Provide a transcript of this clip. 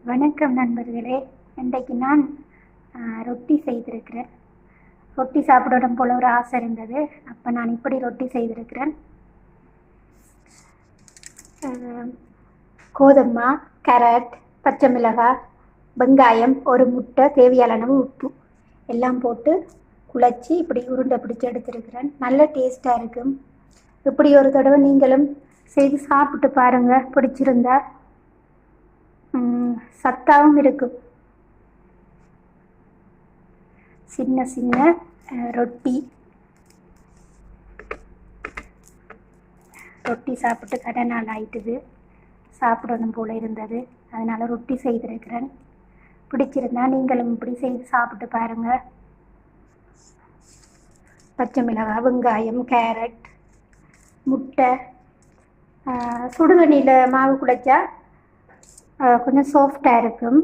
வணக்கம் நண்பர்களே. இன்றைக்கு நான் ரொட்டி செய்திருக்கிறேன். ரொட்டி சாப்பிடணும் போல ஒரு ஆசை இருந்தது. அப்போ நான் இப்படி ரொட்டி செய்திருக்கிறேன். கோதுமை, கேரட், பச்சை மிளகாய், வெங்காயம், ஒரு முட்டை, தேவையான அளவு உப்பு எல்லாம் போட்டு குழச்சி இப்படி உருண்டை பிடிச்சி எடுத்திருக்கிறேன். நல்ல டேஸ்ட்டாக இருக்கும். இப்படி ஒரு தடவை நீங்களும் செய்து சாப்பிட்டு பாருங்கள். பிடிச்சிருந்தா சத்தாகவும் இருக்கும். சின்ன சின்ன ரொட்டி சாப்பிட்டு கடை நாள் ஆயிட்டுது. சாப்பிடணும் போல இருந்தது. அதனால் ரொட்டி செய்திருக்கிறேன். பிடிச்சிருந்தா நீங்களும் இப்படி செய்து சாப்பிட்டு பாருங்கள். பச்சை மிளகாய், வெங்காயம், கேரட், முட்டை, சுடுதண்ணியில் மாவு குழைச்சா கொஞ்சம் சாஃப்டாக இருக்கும்.